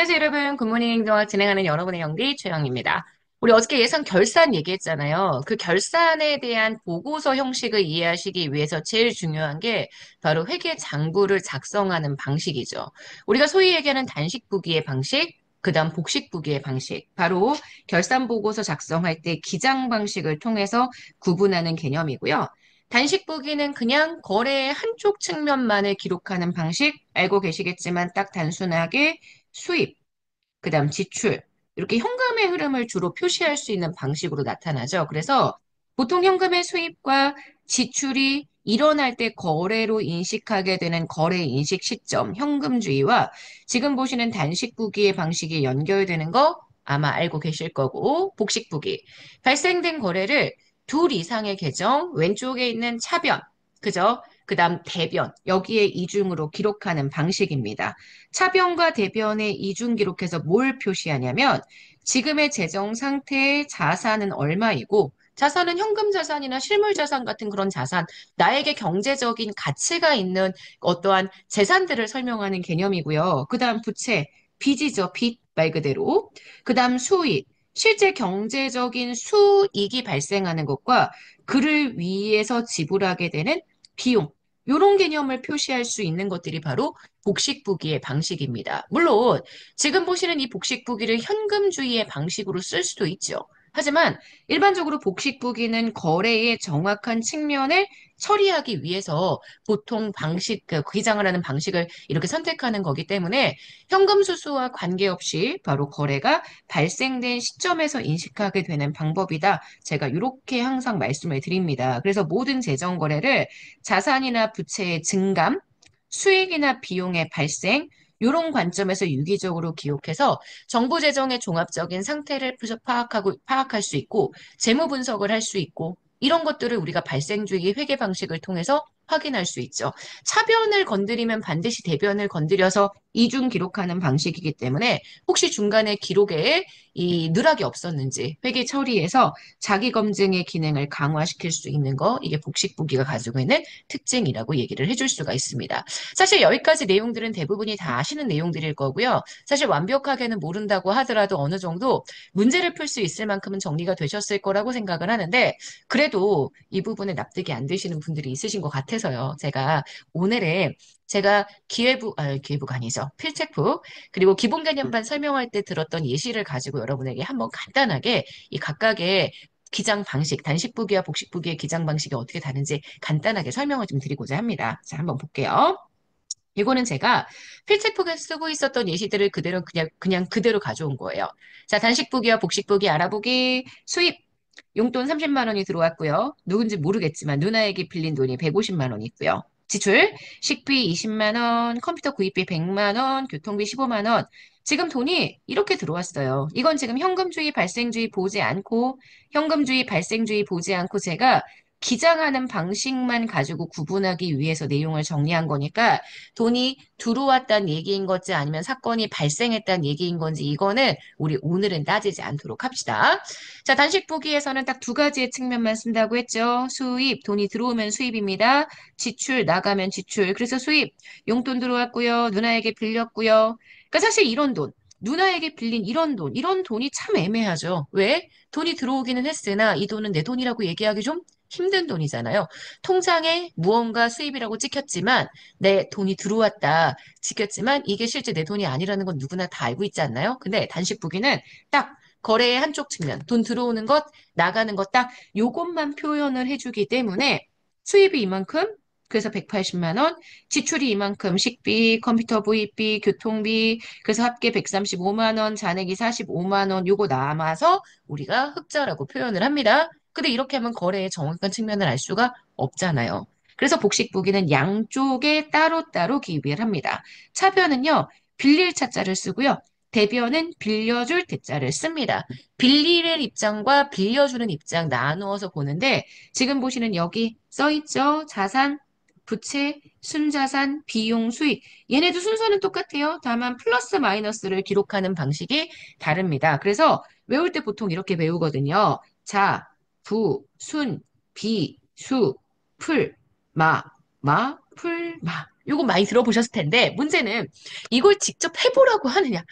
안녕하세요, 여러분. 굿모닝 행정학 진행하는 여러분의 영디 최영입니다. 우리 어저께 예상 결산 얘기했잖아요. 그 결산에 대한 보고서 형식을 이해하시기 위해서 제일 중요한 게 바로 회계 장부를 작성하는 방식이죠. 우리가 소위 얘기하는 단식부기의 방식, 그다음 복식부기의 방식, 바로 결산 보고서 작성할 때 기장 방식을 통해서 구분하는 개념이고요. 단식부기는 그냥 거래의 한쪽 측면만을 기록하는 방식 알고 계시겠지만 딱 단순하게 수입, 그다음 지출, 이렇게 현금의 흐름을 주로 표시할 수 있는 방식으로 나타나죠. 그래서 보통 현금의 수입과 지출이 일어날 때 거래로 인식하게 되는 거래 인식 시점, 현금주의와 지금 보시는 단식부기의 방식이 연결되는 거 아마 알고 계실 거고, 복식부기. 발생된 거래를 둘 이상의 계정, 왼쪽에 있는 차변, 그죠? 그다음 대변, 여기에 이중으로 기록하는 방식입니다. 차변과 대변의 이중 기록해서 뭘 표시하냐면 지금의 재정 상태의 자산은 얼마이고 자산은 현금 자산이나 실물 자산 같은 그런 자산, 나에게 경제적인 가치가 있는 어떠한 재산들을 설명하는 개념이고요. 그다음 부채, 빚이죠. 빚 말 그대로. 그다음 수익, 실제 경제적인 수익이 발생하는 것과 그를 위해서 지불하게 되는 비용, 이런 개념을 표시할 수 있는 것들이 바로 복식부기의 방식입니다. 물론 지금 보시는 이 복식부기를 현금주의의 방식으로 쓸 수도 있죠. 하지만 일반적으로 복식부기는 거래의 정확한 측면을 처리하기 위해서 보통 방식, 그 기장을 하는 방식을 이렇게 선택하는 거기 때문에 현금 수수와 관계없이 바로 거래가 발생된 시점에서 인식하게 되는 방법이다. 제가 이렇게 항상 말씀을 드립니다. 그래서 모든 재정 거래를 자산이나 부채의 증감, 수익이나 비용의 발생, 이런 관점에서 유기적으로 기록해서 정부 재정의 종합적인 상태를 파악할 수 있고, 재무 분석을 할 수 있고, 이런 것들을 우리가 발생주의 회계 방식을 통해서 확인할 수 있죠. 차변을 건드리면 반드시 대변을 건드려서 이중 기록하는 방식이기 때문에 혹시 중간에 기록에 이 누락이 없었는지 회계 처리에서 자기 검증의 기능을 강화시킬 수 있는 거, 이게 복식부기가 가지고 있는 특징이라고 얘기를 해줄 수가 있습니다. 사실 여기까지 내용들은 대부분이 다 아시는 내용들일 거고요. 사실 완벽하게는 모른다고 하더라도 어느 정도 문제를 풀 수 있을 만큼은 정리가 되셨을 거라고 생각을 하는데 그래도 이 부분에 납득이 안 되시는 분들이 있으신 것 같아서요. 오늘의 제가 기회부가 아니죠. 필체프, 그리고 기본 개념반 설명할 때 들었던 예시를 가지고 여러분에게 한번 간단하게 이 각각의 기장 방식, 단식부기와 복식부기의 기장 방식이 어떻게 다른지 간단하게 설명을 좀 드리고자 합니다. 자, 한번 볼게요. 이거는 제가 필체폭에 쓰고 있었던 예시들을 그냥 그대로 가져온 거예요. 자, 단식부기와 복식부기 알아보기, 수입, 용돈 30만 원이 들어왔고요. 누군지 모르겠지만 누나에게 빌린 돈이 150만 원이 있고요. 지출, 식비 20만 원, 컴퓨터 구입비 100만 원, 교통비 15만 원. 지금 돈이 이렇게 들어왔어요. 이건 지금 현금주의 발생주의 보지 않고 제가 기장하는 방식만 가지고 구분하기 위해서 내용을 정리한 거니까 돈이 들어왔다는 얘기인 건지 아니면 사건이 발생했다는 얘기인 건지 이거는 우리 오늘은 따지지 않도록 합시다. 자, 단식 보기에서는 딱 두 가지의 측면만 쓴다고 했죠. 수입, 돈이 들어오면 수입입니다. 지출, 나가면 지출. 그래서 수입, 용돈 들어왔고요. 누나에게 빌렸고요. 그러니까 사실 이런 돈, 누나에게 빌린 이런 돈이 참 애매하죠. 왜? 돈이 들어오기는 했으나 이 돈은 내 돈이라고 얘기하기 좀 힘든 돈이잖아요. 통장에 무언가 수입이라고 찍혔지만 내 돈이 들어왔다 찍혔지만 이게 실제 내 돈이 아니라는 건 누구나 다 알고 있지 않나요? 근데 단식부기는 딱 거래의 한쪽 측면, 돈 들어오는 것, 나가는 것 딱 요것만 표현을 해주기 때문에 수입이 이만큼, 그래서 180만 원, 지출이 이만큼, 식비, 컴퓨터 구입비, 교통비, 그래서 합계 135만 원, 잔액이 45만 원, 요거 남아서 우리가 흑자라고 표현을 합니다. 근데 이렇게 하면 거래의 정확한 측면을 알 수가 없잖아요. 그래서 복식부기는 양쪽에 따로따로 기입을 합니다. 차변은요, 빌릴 차자를 쓰고요. 대변은 빌려줄 대자를 씁니다. 빌리는 입장과 빌려주는 입장 나누어서 보는데 지금 보시는 여기 써 있죠? 자산, 부채, 순자산, 비용, 수익. 얘네도 순서는 똑같아요. 다만 플러스 마이너스를 기록하는 방식이 다릅니다. 그래서 외울 때 보통 이렇게 외우거든요. 자, 부, 순, 비, 수, 풀, 마, 풀, 마. 요거 많이 들어보셨을 텐데 문제는 이걸 직접 해보라고 하느냐?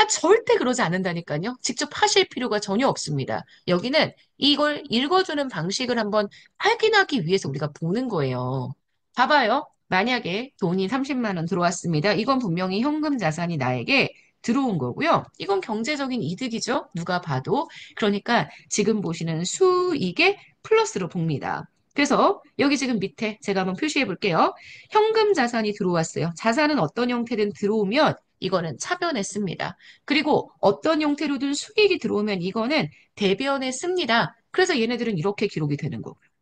절대 그러지 않는다니까요. 직접 하실 필요가 전혀 없습니다. 여기는 이걸 읽어주는 방식을 한번 확인하기 위해서 우리가 보는 거예요. 봐봐요. 만약에 돈이 30만 원 들어왔습니다. 이건 분명히 현금 자산이 나에게 들어온 거고요. 이건 경제적인 이득이죠. 누가 봐도. 그러니까 지금 보시는 수익의 플러스로 봅니다. 그래서 여기 지금 밑에 제가 한번 표시해 볼게요. 현금 자산이 들어왔어요. 자산은 어떤 형태든 들어오면 이거는 차변에 씁니다. 그리고 어떤 형태로든 수익이 들어오면 이거는 대변에 씁니다. 그래서 얘네들은 이렇게 기록이 되는 거고요.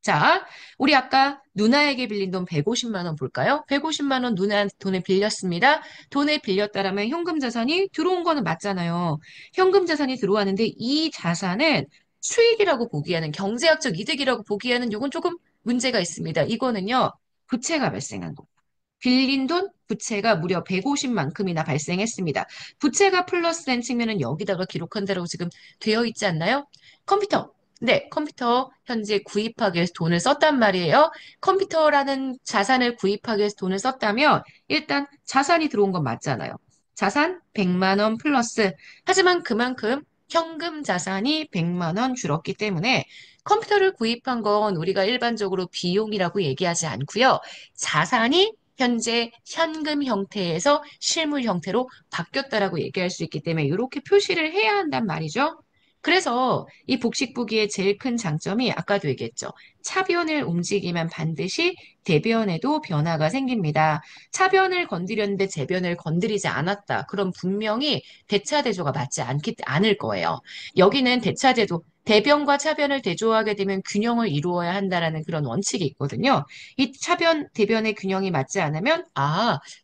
자, 우리 아까 누나에게 빌린 돈 150만 원 볼까요? 150만 원 누나한테 돈을 빌렸습니다. 돈을 빌렸다라면 현금 자산이 들어온 거는 맞잖아요. 현금 자산이 들어왔는데 이 자산은 수익이라고 보기에는 경제학적 이득이라고 보기에는 이건 조금 문제가 있습니다. 이거는요, 부채가 발생한 거. 빌린 돈 부채가 무려 150만큼이나 발생했습니다. 부채가 플러스된 측면은 여기다가 기록한 대로 지금 되어 있지 않나요? 컴퓨터. 네, 컴퓨터 현재 구입하기 위해서 돈을 썼단 말이에요. 컴퓨터라는 자산을 구입하기 위해서 돈을 썼다면 일단 자산이 들어온 건 맞잖아요. 자산 100만 원 플러스. 하지만 그만큼 현금 자산이 100만 원 줄었기 때문에 컴퓨터를 구입한 건 우리가 일반적으로 비용이라고 얘기하지 않고요. 자산이 현재 현금 형태에서 실물 형태로 바뀌었다라고 얘기할 수 있기 때문에 이렇게 표시를 해야 한단 말이죠. 그래서 이 복식부기의 제일 큰 장점이 아까도 얘기했죠. 차변을 움직이면 반드시 대변에도 변화가 생깁니다. 차변을 건드렸는데 재변을 건드리지 않았다. 그럼 분명히 대차대조가 맞지 않을 거예요. 여기는 대차대조, 대변과 차변을 대조하게 되면 균형을 이루어야 한다라는 그런 원칙이 있거든요. 이 차변, 대변의 균형이 맞지 않으면,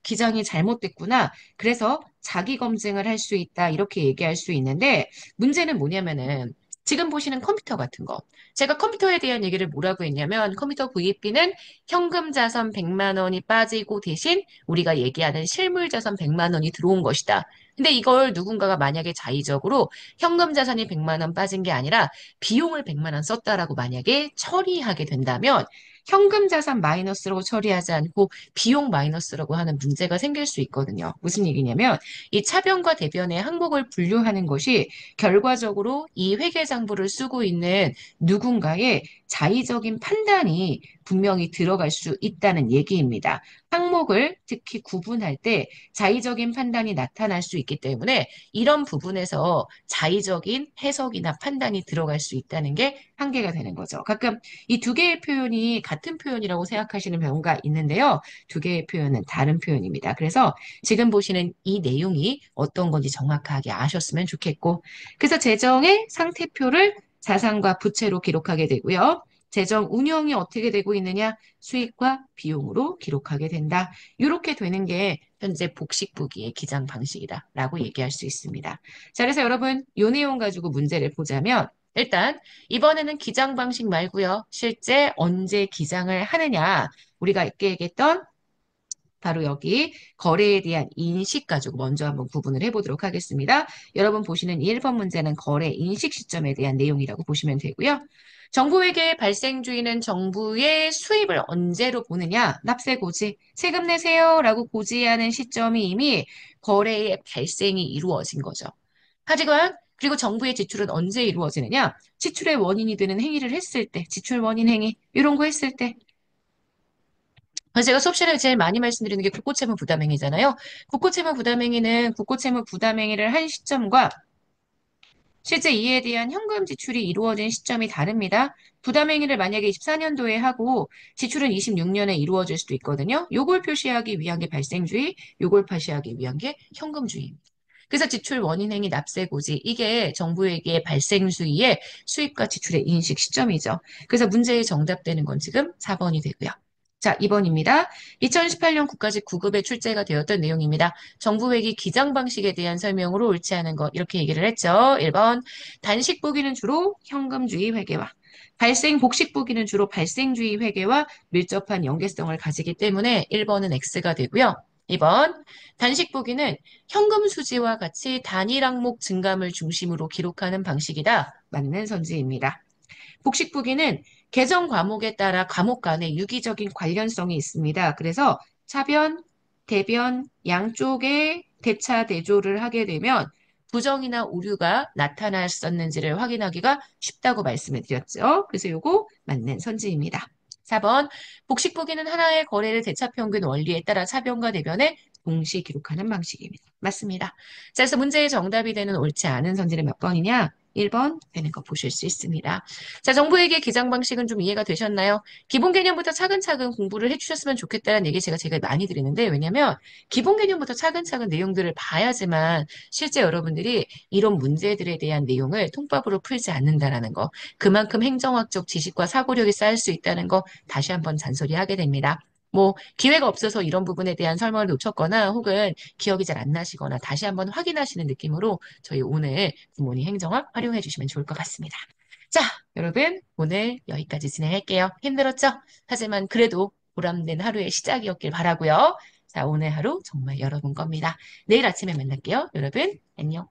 기장이 잘못됐구나. 그래서 자기 검증을 할 수 있다. 이렇게 얘기할 수 있는데, 문제는 뭐냐면은, 지금 보시는 컴퓨터 같은 거. 제가 컴퓨터에 대한 얘기를 뭐라고 했냐면, 컴퓨터 구입비는 현금 자산 100만 원이 빠지고 대신 우리가 얘기하는 실물 자산 100만 원이 들어온 것이다. 근데 이걸 누군가가 만약에 자의적으로 현금 자산이 100만 원 빠진 게 아니라 비용을 100만 원 썼다라고 만약에 처리하게 된다면 현금 자산 마이너스라고 처리하지 않고 비용 마이너스라고 하는 문제가 생길 수 있거든요. 무슨 얘기냐면 이 차변과 대변의 항목을 분류하는 것이 결과적으로 이 회계장부를 쓰고 있는 누군가의 자의적인 판단이 분명히 들어갈 수 있다는 얘기입니다. 항목을 특히 구분할 때 자의적인 판단이 나타날 수 있기 때문에 이런 부분에서 자의적인 해석이나 판단이 들어갈 수 있다는 게 한계가 되는 거죠. 가끔 이 두 개의 표현이 같은 표현이라고 생각하시는 경우가 있는데요. 두 개의 표현은 다른 표현입니다. 그래서 지금 보시는 이 내용이 어떤 건지 정확하게 아셨으면 좋겠고, 그래서 재정의 상태표를 자산과 부채로 기록하게 되고요. 재정 운영이 어떻게 되고 있느냐? 수익과 비용으로 기록하게 된다. 이렇게 되는 게 현재 복식부기의 기장 방식이다라고 얘기할 수 있습니다. 자, 그래서 여러분, 이 내용 가지고 문제를 보자면 일단 이번에는 기장 방식 말고요. 실제 언제 기장을 하느냐? 우리가 아까 얘기했던 바로 여기 거래에 대한 인식 가지고 먼저 한번 구분을 해보도록 하겠습니다. 여러분 보시는 1번 문제는 거래 인식 시점에 대한 내용이라고 보시면 되고요. 정부에게 발생주의는 정부의 수입을 언제로 보느냐? 납세 고지, 세금 내세요라고 고지하는 시점이 이미 거래의 발생이 이루어진 거죠. 하지만 그리고 정부의 지출은 언제 이루어지느냐? 지출의 원인이 되는 행위를 했을 때, 지출 원인 행위 이런 거 했을 때 제가 수업 시간에 제일 많이 말씀드리는 게 국고채무 부담행위잖아요. 국고채무 부담행위는 국고채무 부담행위를 한 시점과 실제 이에 대한 현금 지출이 이루어진 시점이 다릅니다. 부담행위를 만약에 24년도에 하고 지출은 26년에 이루어질 수도 있거든요. 요걸 표시하기 위한 게 발생주의, 요걸 표시하기 위한 게 현금주의입니다. 그래서 지출 원인행위 납세고지 이게 정부에게 발생 수위의 수입과 지출의 인식 시점이죠. 그래서 문제의 정답되는 건 지금 4번이 되고요. 자, 2번입니다. 2018년 국가직 9급에 출제가 되었던 내용입니다. 정부회기 기장 방식에 대한 설명으로 옳지 않은 것 이렇게 얘기를 했죠. 1번 단식 보기는 주로 현금주의 회계와 발생 복식 보기는 주로 발생주의 회계와 밀접한 연계성을 가지기 때문에 1번은 X가 되고요. 2번 단식 보기는 현금 수지와 같이 단일 항목 증감을 중심으로 기록하는 방식이다. 맞는 선지입니다. 복식부기는 개정 과목에 따라 과목 간에 유기적인 관련성이 있습니다. 그래서 차변, 대변 양쪽에 대차 대조를 하게 되면 부정이나 오류가 나타났었는지를 확인하기가 쉽다고 말씀을 드렸죠. 그래서 요거 맞는 선지입니다. 4번, 복식보기는 하나의 거래를 대차평균 원리에 따라 차변과 대변에 동시 기록하는 방식입니다. 맞습니다. 자, 그래서 문제의 정답이 되는 옳지 않은 선지는 몇 번이냐? 1번 되는 거 보실 수 있습니다. 자, 정부에게 기장 방식은 좀 이해가 되셨나요? 기본 개념부터 차근차근 공부를 해주셨으면 좋겠다는 얘기 제가 많이 드리는데, 왜냐면 기본 개념부터 차근차근 내용들을 봐야지만 실제 여러분들이 이런 문제들에 대한 내용을 통밥으로 풀지 않는다라는 거, 그만큼 행정학적 지식과 사고력이 쌓일 수 있다는 거 다시 한번 잔소리하게 됩니다. 뭐 기회가 없어서 이런 부분에 대한 설명을 놓쳤거나 혹은 기억이 잘 안 나시거나 다시 한번 확인하시는 느낌으로 저희 오늘 구모닝 행정학 활용해 주시면 좋을 것 같습니다. 자, 여러분 오늘 여기까지 진행할게요. 힘들었죠? 하지만 그래도 보람된 하루의 시작이었길 바라고요. 자, 오늘 하루 정말 여러분 겁니다. 내일 아침에 만날게요. 여러분 안녕.